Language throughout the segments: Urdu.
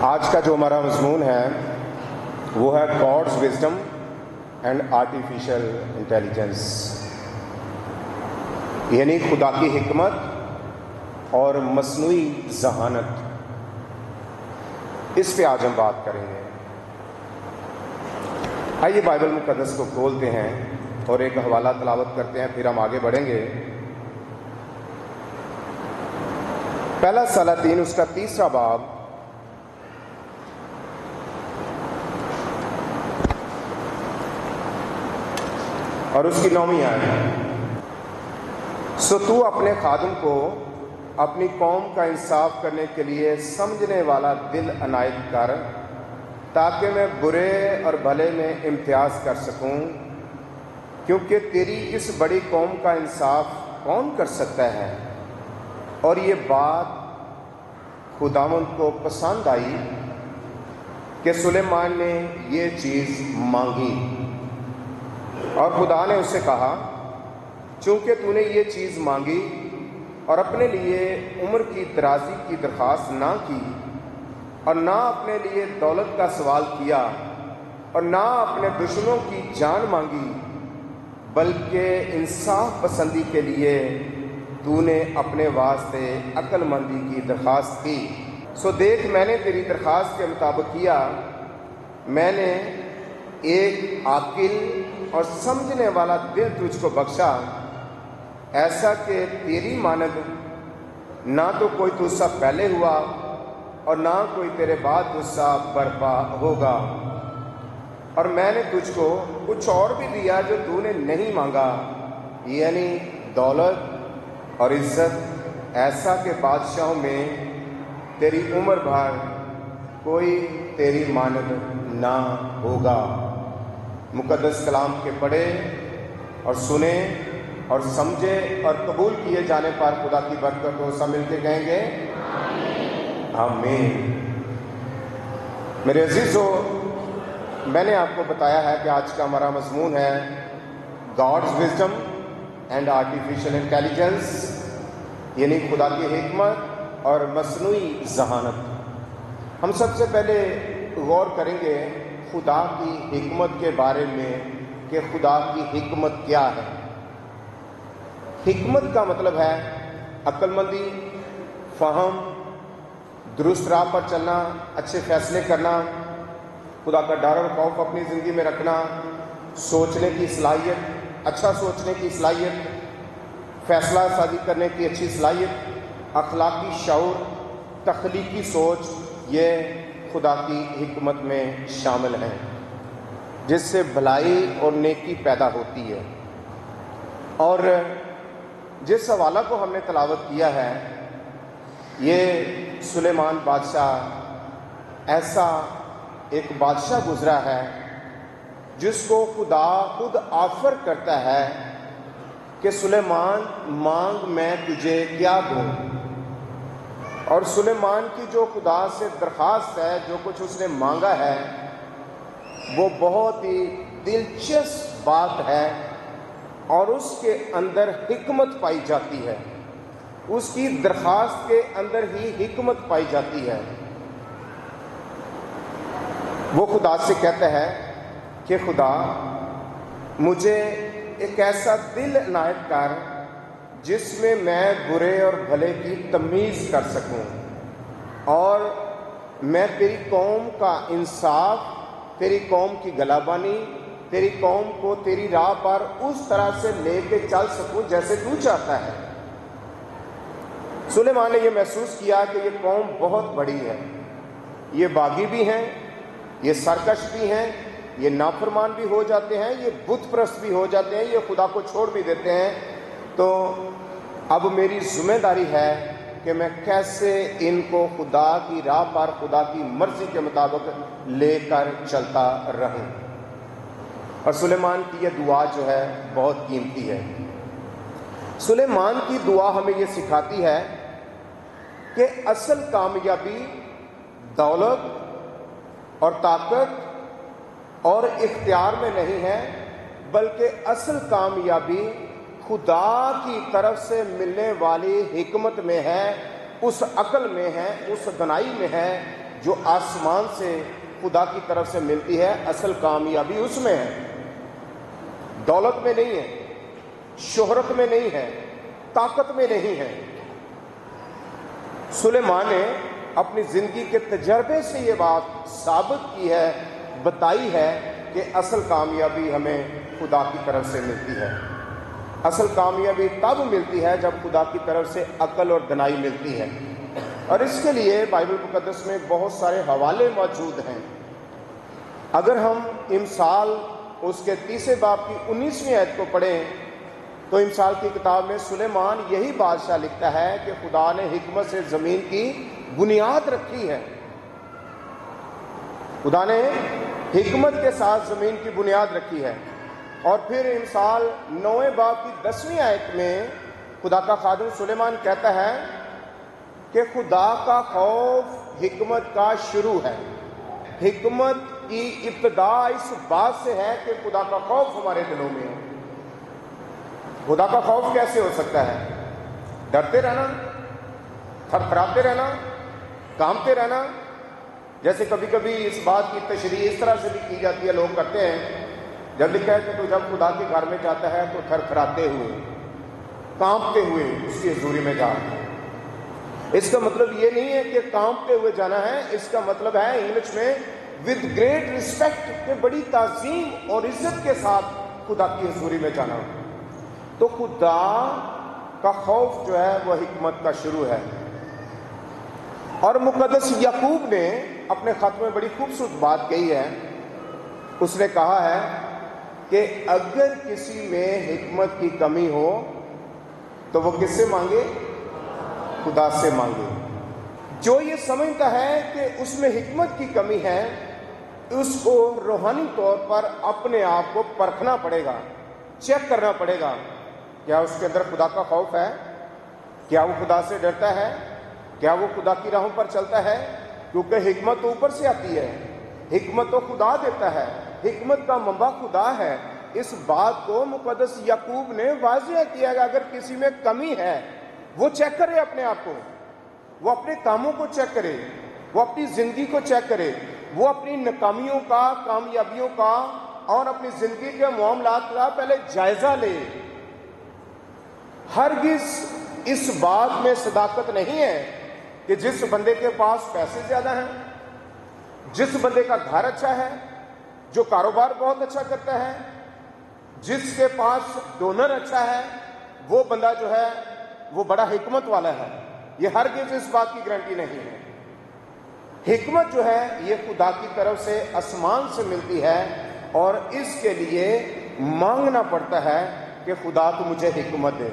آج کا جو ہمارا مضمون ہے وہ ہے God's wisdom and artificial intelligence, یعنی خدا کی حکمت اور مصنوعی ذہانت۔ اس پہ آج ہم بات کریں گے۔ آئیے بائبل مقدس کو کھولتے ہیں اور ایک حوالہ تلاوت کرتے ہیں، پھر ہم آگے بڑھیں گے۔ پہلا سلاطین اس کا 3 باب اور اس کی 9 آیت۔ سو تو اپنے خادم کو اپنی قوم کا انصاف کرنے کے لیے سمجھنے والا دل عنایت کر، تاکہ میں برے اور بھلے میں امتیاز کر سکوں، کیونکہ تیری اس بڑی قوم کا انصاف کون کر سکتا ہے؟ اور یہ بات خداوند کو پسند آئی کہ سلیمان نے یہ چیز مانگی، اور خدا نے اسے کہا، چونکہ تو نے یہ چیز مانگی اور اپنے لیے عمر کی درازی کی درخواست نہ کی، اور نہ اپنے لیے دولت کا سوال کیا، اور نہ اپنے دشمنوں کی جان مانگی، بلکہ انصاف پسندی کے لیے تو نے اپنے واسطے عقل مندی کی درخواست کی، سو دیکھ میں نے تیری درخواست کے مطابق کیا۔ میں نے ایک عاقل اور سمجھنے والا دل تجھ کو بخشا، ایسا کہ تیری مانند نہ تو کوئی تجھ سے پہلے ہوا اور نہ کوئی تیرے بعد تجھ سے برپا ہوگا۔ اور میں نے تجھ کو کچھ اور بھی دیا جو تو نے نہیں مانگا، یعنی دولت اور عزت، ایسا کہ بادشاہوں میں تیری عمر بھر کوئی تیری مانند نہ ہوگا۔ مقدس کلام کے پڑھے اور سنے اور سمجھے اور قبول کیے جانے پر خدا کی برکت ہو، سب مل کے کہیں گے آمین۔ میرے عزیزو، میں نے آپ کو بتایا ہے کہ آج کا ہمارا مضمون ہے God's wisdom and artificial intelligence, یعنی خدا کی حکمت اور مصنوعی ذہانت۔ ہم سب سے پہلے غور کریں گے خدا کی حکمت کے بارے میں کہ خدا کی حکمت کیا ہے۔ حکمت کا مطلب ہے عقل مندی، فہم، درست راہ پر چلنا، اچھے فیصلے کرنا، خدا کا ڈر اور خوف اپنی زندگی میں رکھنا، سوچنے کی صلاحیت، اچھا سوچنے کی صلاحیت، فیصلہ سازی کرنے کی اچھی صلاحیت، اخلاقی شعور، تخلیقی سوچ، یہ خدا کی حکمت میں شامل ہیں، جس سے بھلائی اور نیکی پیدا ہوتی ہے۔ اور جس حوالہ کو ہم نے تلاوت کیا ہے، یہ سلیمان بادشاہ ایسا ایک بادشاہ گزرا ہے جس کو خدا خود آفر کرتا ہے کہ سلیمان مانگ میں تجھے کیا دوں۔ اور سلیمان کی جو خدا سے درخواست ہے، جو کچھ اس نے مانگا ہے، وہ بہت ہی دلچسپ بات ہے، اور اس کے اندر حکمت پائی جاتی ہے، اس کی درخواست کے اندر ہی حکمت پائی جاتی ہے۔ وہ خدا سے کہتا ہے کہ خدا مجھے ایک ایسا دل عنایت کر جس میں میں برے اور بھلے کی تمیز کر سکوں، اور میں تیری قوم کا انصاف، تیری قوم کی گلابانی، تیری قوم کو تیری راہ پر اس طرح سے لے کے چل سکوں جیسے تو چاہتا ہے۔ سلیمان نے یہ محسوس کیا کہ یہ قوم بہت بڑی ہے، یہ باغی بھی ہیں، یہ سرکش بھی ہیں، یہ نافرمان بھی ہو جاتے ہیں، یہ بت پرست بھی ہو جاتے ہیں، یہ خدا کو چھوڑ بھی دیتے ہیں۔ تو اب میری ذمہ داری ہے کہ میں کیسے ان کو خدا کی راہ پر، خدا کی مرضی کے مطابق لے کر چلتا رہوں۔ اور سلیمان کی یہ دعا جو ہے بہت قیمتی ہے۔ سلیمان کی دعا ہمیں یہ سکھاتی ہے کہ اصل کامیابی دولت اور طاقت اور اختیار میں نہیں ہے، بلکہ اصل کامیابی خدا کی طرف سے ملنے والی حکمت میں ہے، اس عقل میں ہے، اس دانائی میں ہے جو آسمان سے خدا کی طرف سے ملتی ہے، اصل کامیابی اس میں ہے، دولت میں نہیں ہے، شہرت میں نہیں ہے، طاقت میں نہیں ہے۔ سلیمان نے اپنی زندگی کے تجربے سے یہ بات ثابت کی ہے، بتائی ہے کہ اصل کامیابی ہمیں خدا کی طرف سے ملتی ہے۔ اصل کامیابی تب ملتی ہے جب خدا کی طرف سے عقل اور دانائی ملتی ہے، اور اس کے لیے بائبل مقدس میں بہت سارے حوالے موجود ہیں۔ اگر ہم امثال اس کے 30 باب کی 19ویں آیت کو پڑھیں تو امثال کی کتاب میں سلیمان یہی بادشاہ لکھتا ہے کہ خدا نے حکمت سے زمین کی بنیاد رکھی ہے۔ خدا نے حکمت کے ساتھ زمین کی بنیاد رکھی ہے۔ اور پھر امثال 9 باب کی 10ویں آیت میں خدا کا خادم سلیمان کہتا ہے کہ خدا کا خوف حکمت کا شروع ہے۔ حکمت کی ابتدا اس بات سے ہے کہ خدا کا خوف ہمارے دلوں میں ہے۔ خدا کا خوف کیسے ہو سکتا ہے؟ ڈرتے رہنا، تھر تھراتے رہنا، کانپتے رہنا۔ جیسے کبھی کبھی اس بات کی تشریح اس طرح سے بھی کی جاتی ہے، لوگ کرتے ہیں، جب لکھا ہے کہ تو جب خدا کے گھر میں جاتا ہے تو تھر تھراتے ہوئے، کانپتے ہوئے اس کی حضوری میں جانا۔ اس کا مطلب یہ نہیں ہے کہ کانپتے ہوئے جانا ہے، اس کا مطلب ہے انگلش میں ود گریٹ ریسپیکٹ، کہ بڑی تعظیم اور عزت کے ساتھ خدا کی حضوری میں جانا۔ تو خدا کا خوف جو ہے وہ حکمت کا شروع ہے۔ اور مقدس یعقوب نے اپنے خط میں بڑی خوبصورت بات کہی ہے۔ اس نے کہا ہے کہ اگر کسی میں حکمت کی کمی ہو تو وہ کس سے مانگے؟ خدا سے مانگے۔ جو یہ سمجھتا ہے کہ اس میں حکمت کی کمی ہے، اس کو روحانی طور پر اپنے آپ کو پرکھنا پڑے گا، چیک کرنا پڑے گا۔ کیا اس کے اندر خدا کا خوف ہے؟ کیا وہ خدا سے ڈرتا ہے؟ کیا وہ خدا کی راہوں پر چلتا ہے؟ کیونکہ حکمت تو اوپر سے آتی ہے، حکمت تو خدا دیتا ہے، حکمت کا منبع خدا ہے۔ اس بات کو مقدس یعقوب نے واضح کیا کہ اگر کسی میں کمی ہے وہ چیک کرے اپنے آپ کو، وہ اپنے کاموں کو چیک کرے، وہ اپنی زندگی کو چیک کرے، وہ اپنی ناکامیوں کا، کامیابیوں کا اور اپنی زندگی کے معاملات کا پہلے جائزہ لے۔ ہرگز اس بات میں صداقت نہیں ہے کہ جس بندے کے پاس پیسے زیادہ ہیں، جس بندے کا گھر اچھا ہے، جو کاروبار بہت اچھا کرتا ہے، جس کے پاس ڈونر اچھا ہے، وہ بندہ جو ہے وہ بڑا حکمت والا ہے۔ یہ ہرگز اس بات کی گارنٹی نہیں ہے۔ حکمت جو ہے یہ خدا کی طرف سے آسمان سے ملتی ہے، اور اس کے لیے مانگنا پڑتا ہے کہ خدا تو مجھے حکمت دے،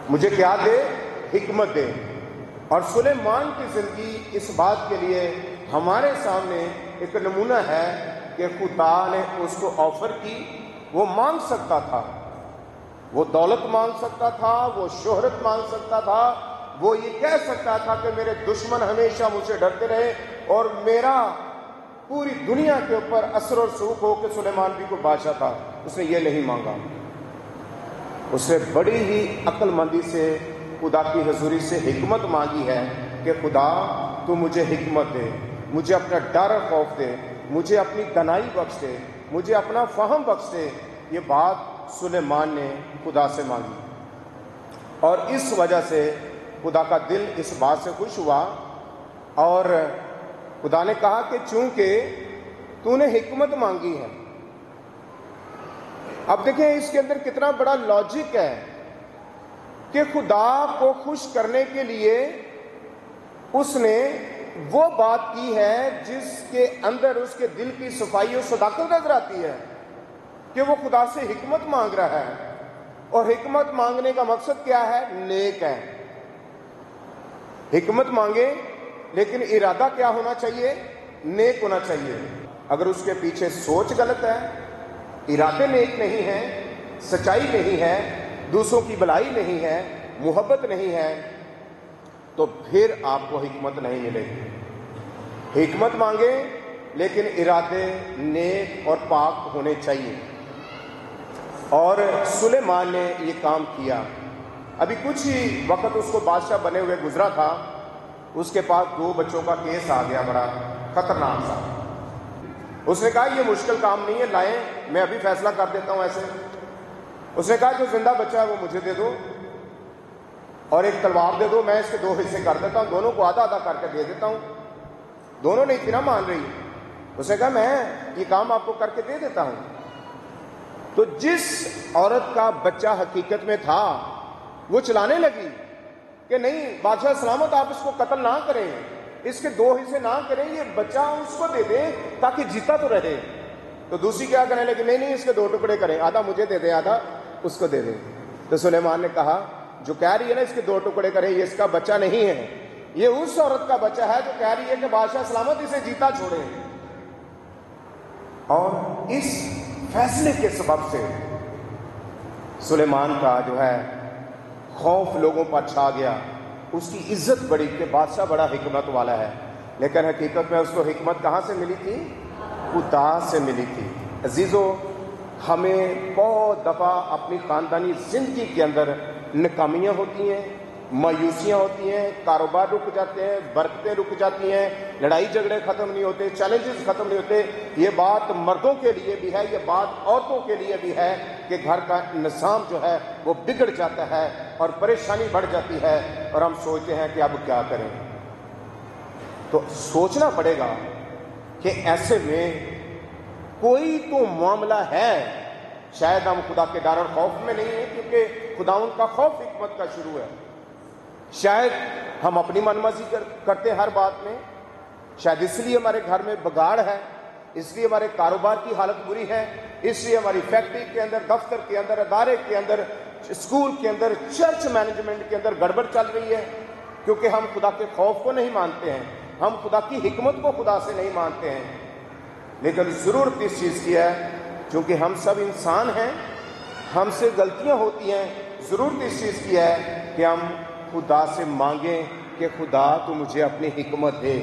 مجھے کیا دے؟ حکمت دے۔ اور سلیمان کی زندگی اس بات کے لیے ہمارے سامنے ایک نمونہ ہے کہ خدا نے اس کو آفر کی۔ وہ مانگ سکتا تھا، وہ دولت مانگ سکتا تھا، وہ شہرت مانگ سکتا تھا، وہ یہ کہہ سکتا تھا کہ میرے دشمن ہمیشہ مجھ سے ڈرتے رہے اور میرا پوری دنیا کے اوپر اثر و رسوخ ہو کہ سلیمان بھی کوئی بادشاہ تھا۔ اس نے یہ نہیں مانگا، اس نے بڑی ہی عقل مندی سے خدا کی حضوری سے حکمت مانگی ہے کہ خدا تو مجھے حکمت دے، مجھے اپنا ڈر اور خوف دے، مجھے اپنی دانائی بخش دے، مجھے اپنا فہم بخش دے۔ یہ بات سلیمان نے خدا سے مانگی، اور اس وجہ سے خدا کا دل اس بات سے خوش ہوا، اور خدا نے کہا کہ چونکہ تو نے حکمت مانگی ہے۔ اب دیکھیں اس کے اندر کتنا بڑا لاجک ہے کہ خدا کو خوش کرنے کے لیے اس نے وہ بات کی ہے جس کے اندر اس کے دل کی صفائی اور صداقت نظر آتی ہے کہ وہ خدا سے حکمت مانگ رہا ہے۔ اور حکمت مانگنے کا مقصد کیا ہے؟ نیک ہے۔ حکمت مانگے لیکن ارادہ کیا ہونا چاہیے؟ نیک ہونا چاہیے۔ اگر اس کے پیچھے سوچ غلط ہے، ارادے نیک نہیں ہیں، سچائی نہیں ہے، دوسروں کی بھلائی نہیں ہے، محبت نہیں ہے، تو پھر آپ کو حکمت نہیں ملے گی۔ حکمت مانگے لیکن ارادے نیک اور پاک ہونے چاہیے، اور سلیمان نے یہ کام کیا۔ ابھی کچھ ہی وقت اس کو بادشاہ بنے ہوئے گزرا تھا، اس کے پاس 2 بچوں کا کیس آ گیا، بڑا خطرناک سا۔ اس نے کہا یہ مشکل کام نہیں ہے، لائیں میں ابھی فیصلہ کر دیتا ہوں ایسے۔ اس نے کہا جو زندہ بچہ ہے وہ مجھے دے دو اور ایک تلوار دے دو، میں اس کے 2 حصے کر دیتا ہوں، دونوں کو آدھا آدھا کر کے دے دیتا ہوں۔ دونوں نہیں تھی نا مان رہی۔ اس نے کہا میں یہ کام آپ کو کر کے دے دیتا ہوں۔ تو جس عورت کا بچہ حقیقت میں تھا وہ چلانے لگی کہ نہیں بادشاہ سلامت، آپ اس کو قتل نہ کریں، اس کے 2 حصے نہ کریں، یہ بچہ اس کو دے دیں تاکہ جیتا تو رہے۔ تو دوسری کیا کرنے لگی، نہیں اس کے 2 ٹکڑے کریں، آدھا مجھے دے دیں آدھا اس کو دے دیں۔ تو سلیمان نے کہا جو کہہ رہی ہے نا اس کے 2 ٹکڑے کریں، یہ اس کا بچہ نہیں ہے، یہ اس عورت کا بچہ ہے جو کہہ رہی ہے کہ بادشاہ سلامت اسے جیتا چھوڑے۔ اور اس فیصلے کے سبب سے سلیمان کا جو ہے خوف لوگوں پر چھا گیا، اس کی عزت بڑی کہ بادشاہ بڑا حکمت والا ہے۔ لیکن حقیقت میں اس کو حکمت کہاں سے ملی تھی؟ خدا سے ملی تھی۔ عزیزو، ہمیں بہت دفعہ اپنی خاندانی زندگی کے اندر ناکامیاں ہوتی ہیں، مایوسیاں ہوتی ہیں، کاروبار رک جاتے ہیں، برکتیں رک جاتی ہیں، لڑائی جھگڑے ختم نہیں ہوتے، چیلنجز ختم نہیں ہوتے۔ یہ بات مردوں کے لیے بھی ہے، یہ بات عورتوں کے لیے بھی ہے کہ گھر کا نظام جو ہے وہ بگڑ جاتا ہے اور پریشانی بڑھ جاتی ہے اور ہم سوچتے ہیں کہ اب کیا کریں۔ تو سوچنا پڑے گا کہ ایسے میں کوئی تو معاملہ ہے، شاید ہم خدا کے ڈر اور خوف میں نہیں ہیں کیونکہ خداوند کا خوف حکمت کا شروع ہے۔ شاید ہم اپنی من مرضی کرتے ہیں ہر بات میں، شاید اس لیے ہمارے گھر میں بگاڑ ہے، اس لیے ہمارے کاروبار کی حالت بری ہے، اس لیے ہماری فیکٹری کے اندر، دفتر کے اندر، ادارے کے اندر، اسکول کے اندر، چرچ مینجمنٹ کے اندر گڑبڑ چل رہی ہے، کیونکہ ہم خدا کے خوف کو نہیں مانتے ہیں، ہم خدا کی حکمت کو خدا سے نہیں مانتے ہیں۔ لیکن ضرورت اس چیز کی ہے، چونکہ ہم سب انسان ہیں، ہم سے غلطیاں ہوتی ہیں، ضرورت اس چیز کی ہے کہ ہم خدا سے مانگیں کہ خدا تو مجھے اپنی حکمت دے۔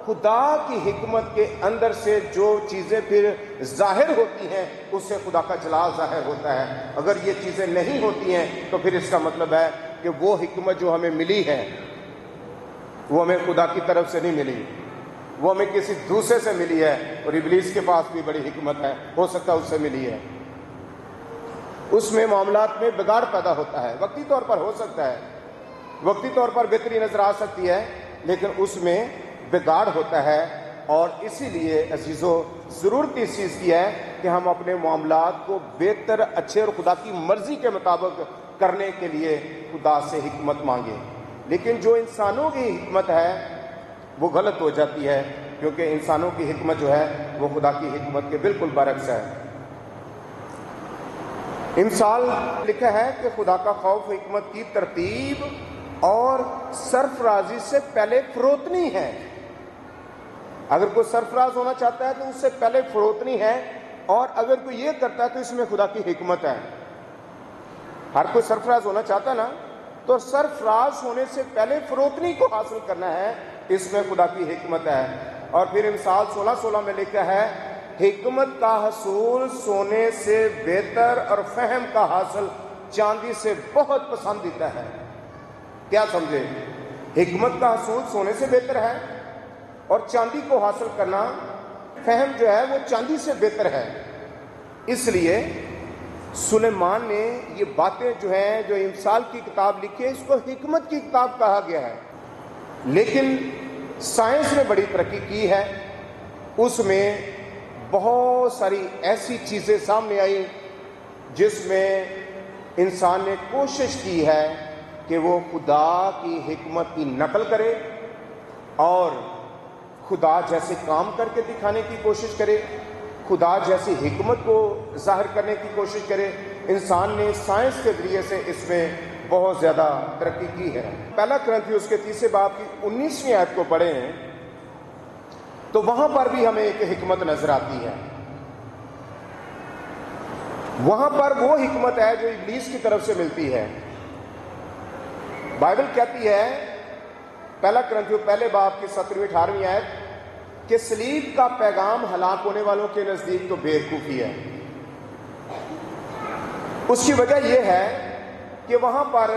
خدا کی حکمت کے اندر سے جو چیزیں پھر ظاہر ہوتی ہیں اس سے خدا کا جلال ظاہر ہوتا ہے۔ اگر یہ چیزیں نہیں ہوتی ہیں تو پھر اس کا مطلب ہے کہ وہ حکمت جو ہمیں ملی ہے وہ ہمیں خدا کی طرف سے نہیں ملی، وہ ہمیں کسی دوسرے سے ملی ہے، اور ابلیس کے پاس بھی بڑی حکمت ہے، ہو سکتا ہے اس سے ملی ہے۔ اس میں معاملات میں بگاڑ پیدا ہوتا ہے، وقتی طور پر ہو سکتا ہے، وقتی طور پر بہتری نظر آ سکتی ہے، لیکن اس میں بگاڑ ہوتا ہے۔ اور اسی لیے عزیزو ضرورت اس چیز کی ہے کہ ہم اپنے معاملات کو بہتر، اچھے اور خدا کی مرضی کے مطابق کرنے کے لیے خدا سے حکمت مانگیں۔ لیکن جو انسانوں کی حکمت ہے وہ غلط ہو جاتی ہے، کیونکہ انسانوں کی حکمت جو ہے وہ خدا کی حکمت کے بالکل برعکس ہے۔ امثال لکھا ہے کہ خدا کا خوف حکمت کی ترتیب اور سرفرازی سے پہلے فروتنی ہے۔ اگر کوئی سرفراز ہونا چاہتا ہے تو اس سے پہلے فروتنی ہے، اور اگر کوئی یہ کرتا ہے تو اس میں خدا کی حکمت ہے۔ ہر کوئی سرفراز ہونا چاہتا ہے نا، تو سرفراز ہونے سے پہلے فروتنی کو حاصل کرنا ہے، اس میں خدا کی حکمت ہے۔ اور پھر امثال 16:16 میں لکھا ہے حکمت کا حصول سونے سے بہتر اور فہم کا حاصل چاندی سے بہت پسندیدہ ہے۔ کیا سمجھے؟ حکمت کا حصول سونے سے بہتر ہے اور چاندی کو حاصل کرنا، فہم جو ہے وہ چاندی سے بہتر ہے۔ اس لیے سلیمان نے یہ باتیں جو ہیں، جو امثال کی کتاب لکھی ہے، اس کو حکمت کی کتاب کہا گیا ہے۔ لیکن سائنس نے بڑی ترقی کی ہے، اس میں بہت ساری ایسی چیزیں سامنے آئی جس میں انسان نے کوشش کی ہے کہ وہ خدا کی حکمت کی نقل کرے اور خدا جیسے کام کر کے دکھانے کی کوشش کرے، خدا جیسی حکمت کو ظاہر کرنے کی کوشش کرے۔ انسان نے سائنس کے ذریعے سے اس میں بہت زیادہ ترقی کی ہے۔ پہلا کرنتھیوس کے 3 باب کی 19ویں آیت کو پڑھیں تو وہاں پر بھی ہمیں ایک حکمت نظر آتی ہے۔ وہاں پر وہ حکمت ہے جو ابلیس کی طرف سے ملتی ہے۔ بائبل کہتی ہے، پہلا کرنتھیوس پہلے باب کی 17ویں-18ویں آیت، کہ صلیب کا پیغام ہلاک ہونے والوں کے نزدیک تو بیوقوفی ہے۔ اس کی وجہ یہ ہے کہ وہاں پر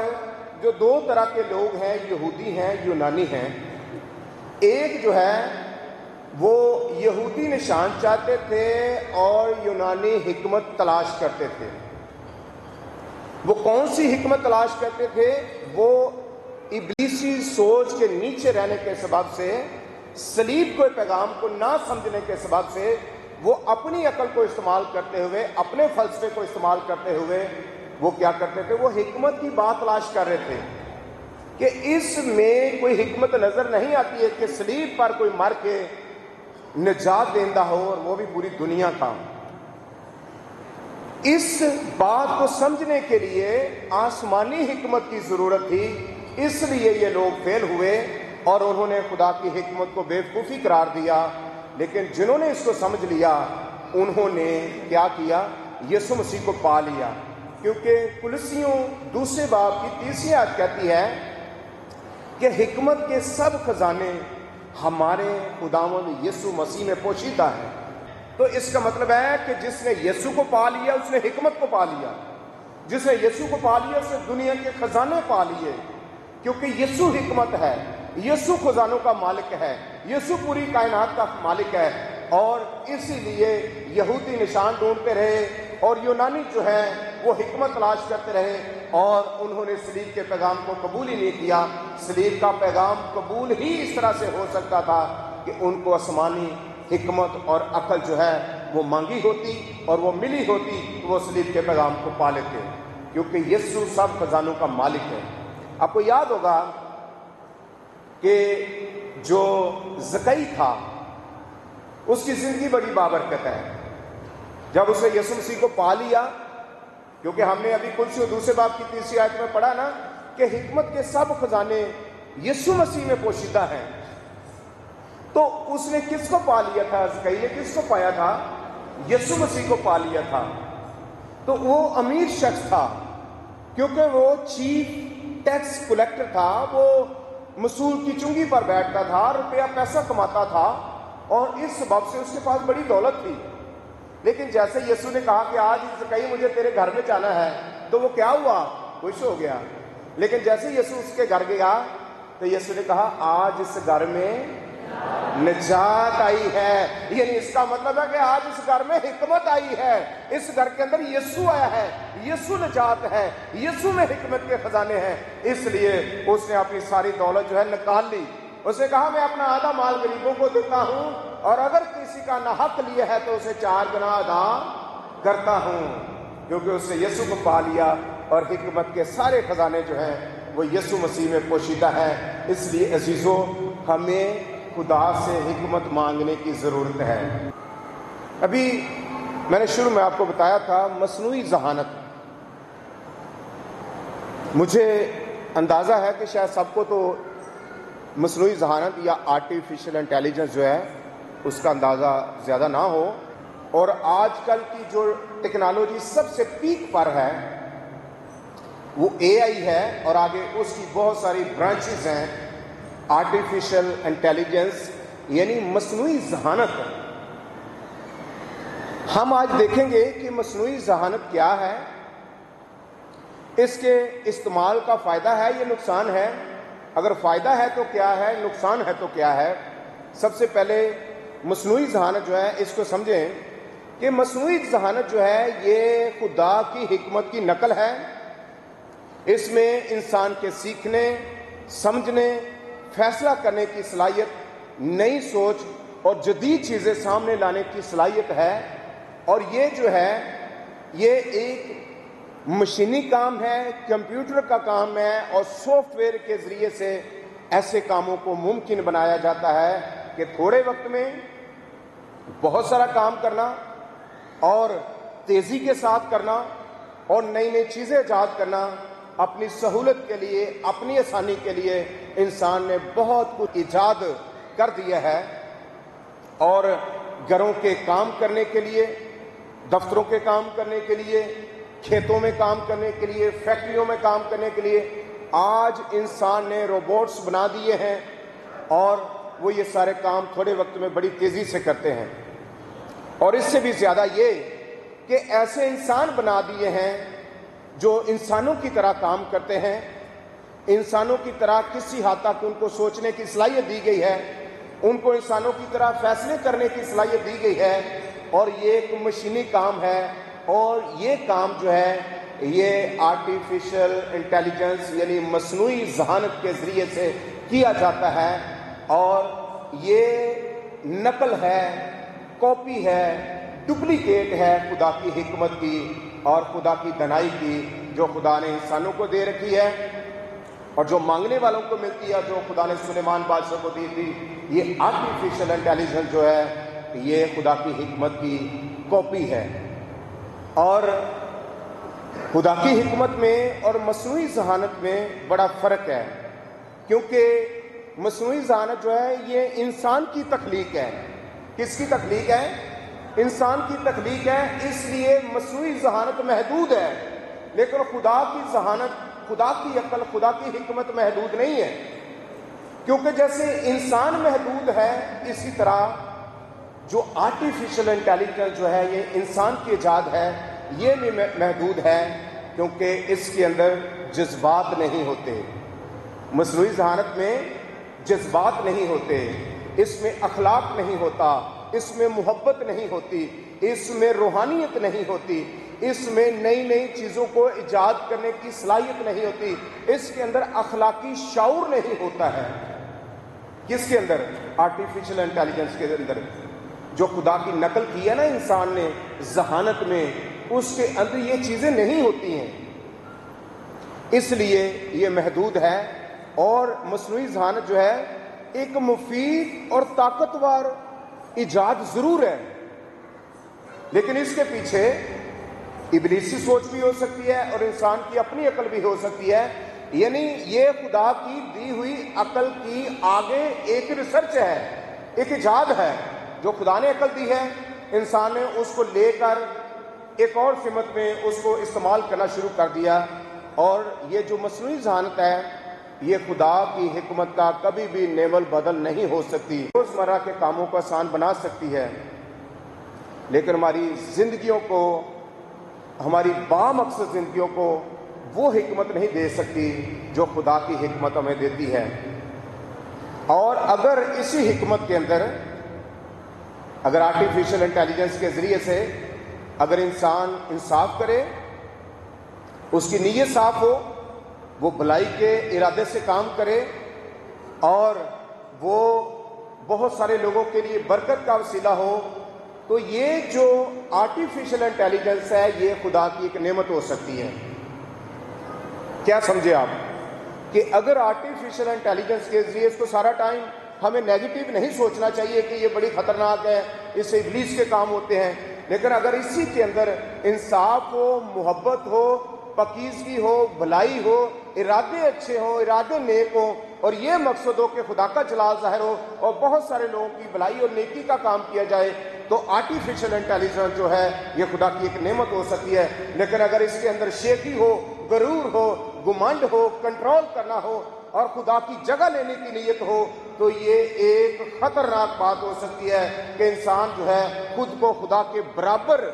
جو دو طرح کے لوگ ہیں، یہودی ہیں، یونانی ہیں. ایک جو ہے وہ یہودی نشان چاہتے تھے اور یونانی حکمت تلاش کرتے تھے. وہ کون سی حکمت تلاش کرتے تھے؟ وہ ابلیسی سوچ کے نیچے رہنے کے سبب سے، صلیب کو پیغام کو نہ سمجھنے کے سبب سے، وہ اپنی عقل کو استعمال کرتے ہوئے، اپنے فلسفے کو استعمال کرتے ہوئے وہ کیا کرتے تھے؟ وہ حکمت کی بات تلاش کر رہے تھے کہ اس میں کوئی حکمت نظر نہیں آتی ہے کہ صلیب پر کوئی مر کے نجات دہندہ ہو، اور وہ بھی پوری دنیا کا. اس بات کو سمجھنے کے لیے آسمانی حکمت کی ضرورت تھی، اس لیے یہ لوگ فیل ہوئے اور انہوں نے خدا کی حکمت کو بیوقوفی قرار دیا. لیکن جنہوں نے اس کو سمجھ لیا انہوں نے کیا کیا؟ یسوع مسیح کو پا لیا. کیونکہ کولوسیوں دوسرے باب کی 30 آیت کہتی ہے کہ حکمت کے سب خزانے ہمارے خداوند یسوع مسیح میں پوشیدہ ہیں. تو اس کا مطلب ہے کہ جس نے یسوع کو پا لیا اس نے حکمت کو پا لیا. جس نے یسوع کو پا لیا اس نے دنیا کے خزانے پا لیے. کیونکہ یسوع حکمت ہے، یسوع خزانوں کا مالک ہے، یسوع پوری کائنات کا مالک ہے. اور اسی لیے یہودی نشان ڈھونڈتے رہے اور یونانی جو ہے وہ حکمت تلاش کرتے رہے، اور انہوں نے صلیب کے پیغام کو قبول ہی نہیں کیا. صلیب کا پیغام قبول ہی اس طرح سے ہو سکتا تھا کہ ان کو آسمانی حکمت اور عقل جو ہے وہ مانگی ہوتی اور وہ ملی ہوتی تو وہ صلیب کے پیغام کو پا لیتے، کیونکہ یسوع سب خزانوں کا مالک ہے. آپ کو یاد ہوگا کہ جو زکئی تھا اس کی زندگی بڑی بابرکت ہے. جب اس نے یسوع مسیح کو پا لیا، کیونکہ ہم نے ابھی کلسی دوسرے باب کی 30 آیت میں پڑھا نا کہ حکمت کے سب خزانے یسوع مسیح میں پوشیدہ ہیں. تو اس نے کس کو پا لیا تھا؟ زکئی نے کس کو پایا تھا؟ یسوع مسیح کو پا لیا تھا. تو وہ امیر شخص تھا کیونکہ وہ چیف ٹیکس کلیکٹر تھا، وہ مسول کی چنگی پر بیٹھتا تھا، روپیہ پیسہ کماتا تھا، اور اس سبب سے اس کے پاس بڑی دولت تھی. لیکن جیسے یسوع نے کہا کہ آج زکئی مجھے تیرے گھر میں جانا ہے، تو وہ کیا ہوا؟ خوش ہو گیا. لیکن جیسے یسوع اس کے گھر گیا تو یسوع نے کہا آج اس گھر میں نجات آئی ہے. یعنی اس کا مطلب ہے کہ آج اس گھر میں حکمت آئی ہے، اس گھر کے اندر یسوع آیا ہے، یسوع نجات ہے، یسوع میں حکمت کے خزانے ہیں. اس لیے اس نے اپنی ساری دولت جو ہے نکال لی. اس نے کہا میں اپنا آدھا مال غریبوں کو دیتا ہوں، اور اگر کسی کا ناحق لیے ہے تو اسے 4 گنا ادا کرتا ہوں. کیونکہ اس نے یسوع کو پا لیا اور حکمت کے سارے خزانے جو ہیں وہ یسوع مسیح میں پوشیدہ ہیں. اس لیے عزیزو ہمیں خدا سے حکمت مانگنے کی ضرورت ہے. ابھی میں نے شروع میں آپ کو بتایا تھا مصنوعی ذہانت. مجھے اندازہ ہے کہ شاید سب کو تو مصنوعی ذہانت یا آرٹیفیشل انٹیلیجنس جو ہے اس کا اندازہ زیادہ نہ ہو. اور آج کل کی جو ٹیکنالوجی سب سے پیک پر ہے وہ اے آئی ہے، اور آگے اس کی بہت ساری برانچز ہیں. آرٹیفیشل انٹیلیجنس یعنی مصنوعی ذہانت. ہم آج دیکھیں گے کہ مصنوعی ذہانت کیا ہے، اس کے استعمال کا فائدہ ہے یا نقصان ہے. اگر فائدہ ہے تو کیا ہے، نقصان ہے تو کیا ہے. سب سے پہلے مصنوعی ذہانت جو ہے اس کو سمجھیں کہ مصنوعی ذہانت جو ہے یہ خدا کی حکمت کی نقل ہے. اس میں انسان کے سیکھنے، سمجھنے، فیصلہ کرنے کی صلاحیت، نئی سوچ اور جدید چیزیں سامنے لانے کی صلاحیت ہے. اور یہ جو ہے یہ ایک مشینی کام ہے، کمپیوٹر کا کام ہے، اور سافٹ ویئر کے ذریعے سے ایسے کاموں کو ممکن بنایا جاتا ہے کہ تھوڑے وقت میں بہت سارا کام کرنا اور تیزی کے ساتھ کرنا اور نئی نئی چیزیں ایجاد کرنا. اپنی سہولت کے لیے، اپنی آسانی کے لیے انسان نے بہت کچھ ایجاد کر دیا ہے. اور گھروں کے کام کرنے کے لیے، دفتروں کے کام کرنے کے لیے، کھیتوں میں کام کرنے کے لیے، فیکٹریوں میں کام کرنے کے لیے آج انسان نے روبوٹس بنا دیے ہیں، اور وہ یہ سارے کام تھوڑے وقت میں بڑی تیزی سے کرتے ہیں. اور اس سے بھی زیادہ یہ کہ ایسے انسان بنا دیے ہیں جو انسانوں کی طرح کام کرتے ہیں، انسانوں کی طرح کسی حد تک ان کو سوچنے کی صلاحیت دی گئی ہے، ان کو انسانوں کی طرح فیصلے کرنے کی صلاحیت دی گئی ہے، اور یہ ایک مشینی کام ہے، اور یہ کام جو ہے یہ آرٹیفیشل انٹیلیجنس یعنی مصنوعی ذہانت کے ذریعے سے کیا جاتا ہے، اور یہ نقل ہے، کاپی ہے، ڈپلیکیٹ ہے خدا کی حکمت کی اور خدا کی دانائی کی جو خدا نے انسانوں کو دے رکھی ہے اور جو مانگنے والوں کو ملتی ہے، جو خدا نے سلیمان بادشاہ کو دی تھی۔ یہ آرٹیفیشل انٹیلیجنس جو ہے یہ خدا کی حکمت کی کاپی ہے، اور خدا کی حکمت میں اور مصنوعی ذہانت میں بڑا فرق ہے، کیونکہ مصنوعی ذہانت جو ہے یہ انسان کی تخلیق ہے۔ کس کی تخلیق ہے؟ انسان کی تخلیق ہے، اس لیے مصنوعی ذہانت محدود ہے، لیکن خدا کی ذہانت، خدا کی عقل، خدا کی حکمت محدود نہیں ہے، کیونکہ جیسے انسان محدود ہے اسی طرح جو آرٹیفیشل انٹیلیجنس جو ہے یہ انسان کی ایجاد ہے، یہ بھی محدود ہے، کیونکہ اس کے اندر جذبات نہیں ہوتے۔ مصنوعی ذہانت میں جذبات نہیں ہوتے، اس میں اخلاق نہیں ہوتا، اس میں محبت نہیں ہوتی، اس میں روحانیت نہیں ہوتی، اس میں نئی نئی چیزوں کو ایجاد کرنے کی صلاحیت نہیں ہوتی، اس کے اندر اخلاقی شعور نہیں ہوتا ہے۔ کس کے اندر؟ آرٹیفیشل انٹیلیجنس کے اندر، جو خدا کی نقل کی ہے نا انسان نے ذہانت میں، اس کے اندر یہ چیزیں نہیں ہوتی ہیں، اس لیے یہ محدود ہے۔ اور مصنوعی ذہانت جو ہے ایک مفید اور طاقتور ایجاد ضرور ہے، لیکن اس کے پیچھے ابلیسی سوچ بھی ہو سکتی ہے اور انسان کی اپنی عقل بھی ہو سکتی ہے، یعنی یہ خدا کی دی ہوئی عقل کی آگے ایک ریسرچ ہے، ایک ایجاد ہے جو خدا نے عقل دی ہے، انسان نے اس کو لے کر ایک اور سمت میں اس کو استعمال کرنا شروع کر دیا۔ اور یہ جو مصنوعی ذہانت ہے یہ خدا کی حکمت کا کبھی بھی نعم البدل نہیں ہو سکتی، روزمرہ کے کاموں کو آسان بنا سکتی ہے، لیکن ہماری زندگیوں کو، ہماری بامقصد زندگیوں کو وہ حکمت نہیں دے سکتی جو خدا کی حکمت ہمیں دیتی ہے۔ اور اگر اسی حکمت کے اندر، اگر آرٹیفیشل انٹیلیجنس کے ذریعے سے اگر انسان انصاف کرے، اس کی نیت صاف ہو، وہ بھلائی کے ارادے سے کام کرے اور وہ بہت سارے لوگوں کے لیے برکت کا وسیلہ ہو، تو یہ جو آرٹیفیشل انٹیلیجنس ہے یہ خدا کی ایک نعمت ہو سکتی ہے۔ کیا سمجھے آپ کہ اگر آرٹیفیشل انٹیلیجنس کے ذریعے اس کو سارا ٹائم ہمیں نیگیٹو نہیں سوچنا چاہیے کہ یہ بڑی خطرناک ہے، اس سے ابلیس کے کام ہوتے ہیں، لیکن اگر اسی کے اندر انصاف ہو، محبت ہو، پاکیزگی ہو، بھلائی ہو، ارادے اچھے ہوں، ارادے نیک ہوں، اور یہ مقصد ہو کہ خدا کا جلال ظاہر ہو اور بہت سارے لوگوں کی بھلائی اور نیکی کا کام کیا جائے، تو آرٹیفیشل انٹیلیجنس جو ہے یہ خدا کی ایک نعمت ہو سکتی ہے۔ لیکن اگر اس کے اندر شیخی ہو، غرور ہو، گمنڈ ہو، کنٹرول کرنا ہو اور خدا کی جگہ لینے کی نیت ہو، تو یہ ایک خطرناک بات ہو سکتی ہے کہ انسان جو ہے خود کو خدا کے برابر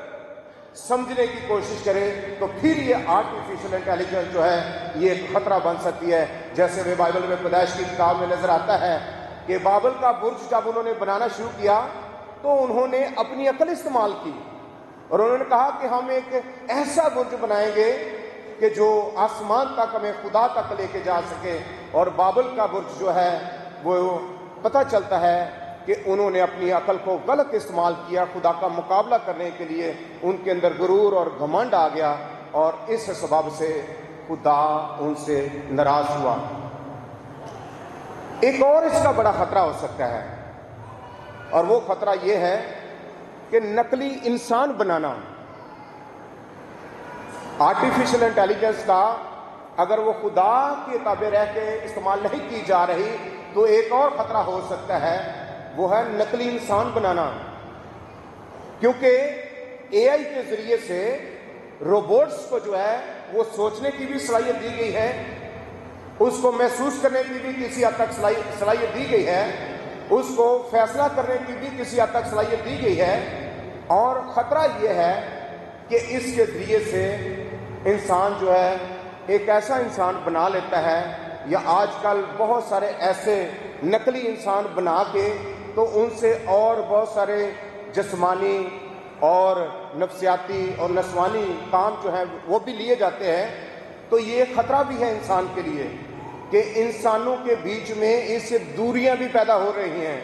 سمجھنے کی کوشش کرے، تو پھر یہ آرٹیفیشل انٹیلیجنس جو ہے یہ ایک خطرہ بن سکتی ہے۔ جیسے وہ بائبل میں پیدائش کی کتاب میں نظر آتا ہے کہ بابل کا برج جب انہوں نے بنانا شروع کیا تو انہوں نے اپنی عقل استعمال کی اور انہوں نے کہا کہ ہم ایک ایسا برج بنائیں گے کہ جو آسمان تک ہمیں خدا تک لے کے جا سکے، اور بابل کا برج جو ہے وہ پتہ چلتا ہے کہ انہوں نے اپنی عقل کو غلط استعمال کیا خدا کا مقابلہ کرنے کے لیے، ان کے اندر غرور اور گھمنڈ آ گیا اور اس سبب سے خدا ان سے ناراض ہوا۔ ایک اور اس کا بڑا خطرہ ہو سکتا ہے، اور وہ خطرہ یہ ہے کہ نقلی انسان بنانا۔ آرٹیفیشل انٹیلیجنس کا اگر وہ خدا کے تابع رہ کے استعمال نہیں کی جا رہی تو ایک اور خطرہ ہو سکتا ہے، وہ ہے نقلی انسان بنانا، کیونکہ اے آئی کے ذریعے سے روبوٹس کو جو ہے وہ سوچنے کی بھی صلاحیت دی گئی ہے، اس کو محسوس کرنے کی بھی کسی حد تک صلاحیت دی گئی ہے، اس کو فیصلہ کرنے کی بھی کسی حد تک صلاحیت دی گئی ہے، اور خطرہ یہ ہے کہ اس کے ذریعے سے انسان جو ہے ایک ایسا انسان بنا لیتا ہے یا آج کل بہت سارے ایسے نقلی انسان بنا کے تو ان سے اور بہت سارے جسمانی اور نفسیاتی اور نسوانی کام جو ہیں وہ بھی لیے جاتے ہیں، تو یہ خطرہ بھی ہے انسان کے لیے کہ انسانوں کے بیچ میں اس سے دوریاں بھی پیدا ہو رہی ہیں،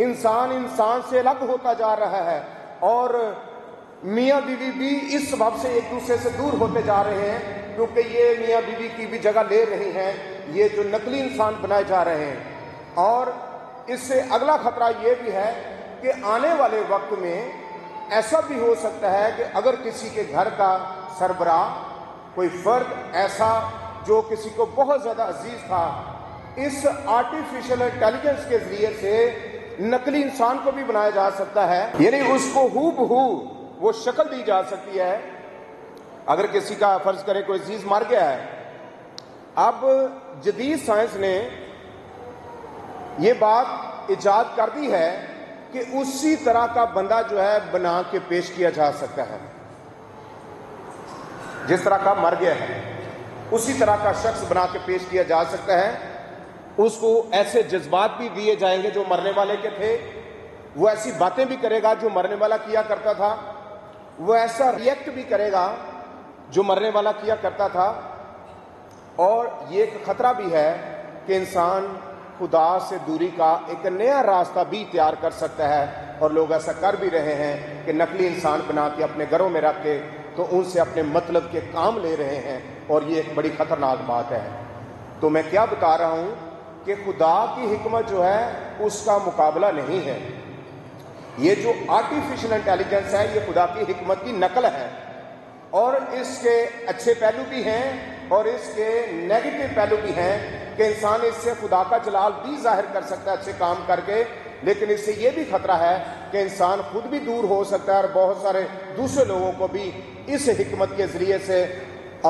انسان سے الگ ہوتا جا رہا ہے، اور میاں بیوی بھی اس سبب سے ایک دوسرے سے دور ہوتے جا رہے ہیں کیونکہ یہ میاں بیوی کی بھی جگہ لے رہی ہیں یہ جو نقلی انسان بنائے جا رہے ہیں۔ اور اس سے اگلا خطرہ یہ بھی ہے کہ آنے والے وقت میں ایسا بھی ہو سکتا ہے کہ اگر کسی کے گھر کا سربراہ کوئی فرد ایسا جو کسی کو بہت زیادہ عزیز تھا، اس آرٹیفیشل انٹیلیجنس کے ذریعے سے نقلی انسان کو بھی بنایا جا سکتا ہے، یعنی اس کو ہو بہو وہ شکل دی جا سکتی ہے۔ اگر کسی کا فرض کرے کوئی عزیز مر گیا ہے، اب جدید سائنس نے یہ بات ایجاد کر دی ہے کہ اسی طرح کا بندہ جو ہے بنا کے پیش کیا جا سکتا ہے، جس طرح کا مر گیا ہے اسی طرح کا شخص بنا کے پیش کیا جا سکتا ہے۔ اس کو ایسے جذبات بھی دیے جائیں گے جو مرنے والے کے تھے، وہ ایسی باتیں بھی کرے گا جو مرنے والا کیا کرتا تھا، وہ ایسا ریئیکٹ بھی کرے گا جو مرنے والا کیا کرتا تھا۔ اور یہ ایک خطرہ بھی ہے کہ انسان خدا سے دوری کا ایک نیا راستہ بھی تیار کر سکتا ہے، اور لوگ ایسا کر بھی رہے ہیں کہ نقلی انسان بنا کے اپنے گھروں میں رکھ کے تو ان سے اپنے مطلب کے کام لے رہے ہیں، اور یہ ایک بڑی خطرناک بات ہے۔ تو میں کیا بتا رہا ہوں کہ خدا کی حکمت جو ہے اس کا مقابلہ نہیں ہے۔ یہ جو آرٹیفیشل انٹیلیجنس ہے یہ خدا کی حکمت کی نقل ہے، اور اس کے اچھے پہلو بھی ہیں اور اس کے نیگیٹو پہلو بھی ہیں کہ انسان اس سے خدا کا جلال بھی ظاہر کر سکتا ہے اچھے کام کر کے، لیکن اس سے یہ بھی خطرہ ہے کہ انسان خود بھی دور ہو سکتا ہے اور بہت سارے دوسرے لوگوں کو بھی اس حکمت کے ذریعے سے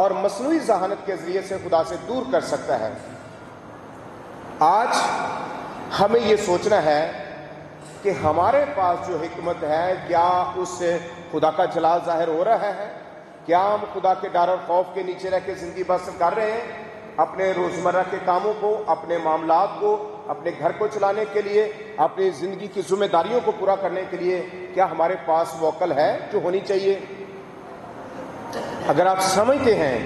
اور مصنوعی ذہانت کے ذریعے سے خدا سے دور کر سکتا ہے۔ آج ہمیں یہ سوچنا ہے کہ ہمارے پاس جو حکمت ہے کیا اس سے خدا کا جلال ظاہر ہو رہا ہے؟ کیا ہم خدا کے ڈر اور خوف کے نیچے رہ کے زندگی بسر کر رہے ہیں؟ اپنے روزمرہ کے کاموں کو، اپنے معاملات کو، اپنے گھر کو چلانے کے لیے، اپنی زندگی کی ذمہ داریوں کو پورا کرنے کے لیے کیا ہمارے پاس وہ عقل ہے جو ہونی چاہیے؟ اگر آپ سمجھتے ہیں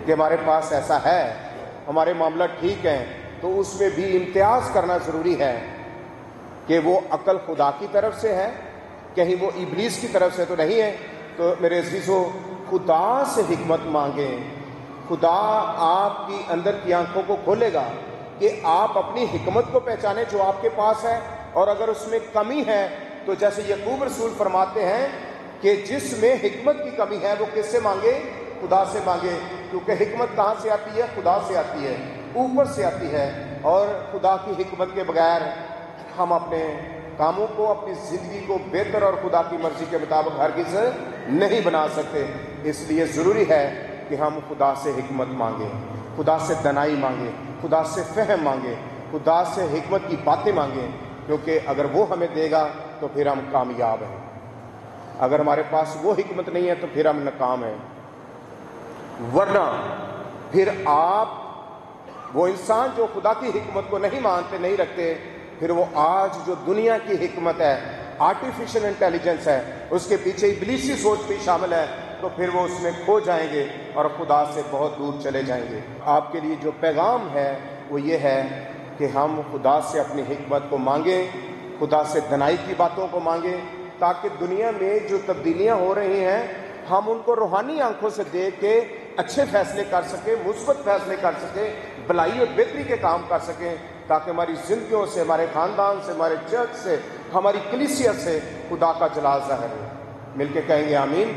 کہ ہمارے پاس ایسا ہے، ہمارے معاملات ٹھیک ہیں، تو اس میں بھی امتیاز کرنا ضروری ہے کہ وہ عقل خدا کی طرف سے ہے، کہیں وہ ابلیس کی طرف سے تو نہیں ہے۔ تو میرے عزیزو، خدا سے حکمت مانگیں، خدا آپ کی اندر کی آنکھوں کو کھولے گا کہ آپ اپنی حکمت کو پہچانیں جو آپ کے پاس ہے، اور اگر اس میں کمی ہے تو جیسے یعقوب رسول فرماتے ہیں کہ جس میں حکمت کی کمی ہے وہ کس سے مانگے؟ خدا سے مانگے، کیونکہ حکمت کہاں سے آتی ہے؟ خدا سے آتی ہے، اوپر سے آتی ہے، اور خدا کی حکمت کے بغیر ہم اپنے کاموں کو، اپنی زندگی کو بہتر اور خدا کی مرضی کے مطابق ہرگز نہیں بنا سکتے۔ اس لیے ضروری ہے کہ ہم خدا سے حکمت مانگیں، خدا سے دانائی مانگیں، خدا سے فہم مانگیں، خدا سے حکمت کی باتیں مانگیں، کیونکہ اگر وہ ہمیں دے گا تو پھر ہم کامیاب ہیں، اگر ہمارے پاس وہ حکمت نہیں ہے تو پھر ہم ناکام ہیں۔ ورنہ پھر آپ وہ انسان جو خدا کی حکمت کو نہیں مانتے، نہیں رکھتے، پھر وہ آج جو دنیا کی حکمت ہے، آرٹیفیشل انٹیلیجنس ہے، اس کے پیچھے ابلیسی سوچ بھی شامل ہے، تو پھر وہ اس میں کھو جائیں گے اور خدا سے بہت دور چلے جائیں گے۔ آپ کے لیے جو پیغام ہے وہ یہ ہے کہ ہم خدا سے اپنی حکمت کو مانگیں، خدا سے دانائی کی باتوں کو مانگیں، تاکہ دنیا میں جو تبدیلیاں ہو رہی ہیں ہم ان کو روحانی آنکھوں سے دیکھ کے اچھے فیصلے کر سکیں، مثبت فیصلے کر سکیں، بھلائی اور بہتری کے کام کر سکیں، تاکہ ہماری زندگیوں سے، ہمارے خاندان سے، ہمارے چرچ سے، ہماری کلیسیا سے خدا کا جلال ظاہر ہو۔ مل کے کہیں گے آمین۔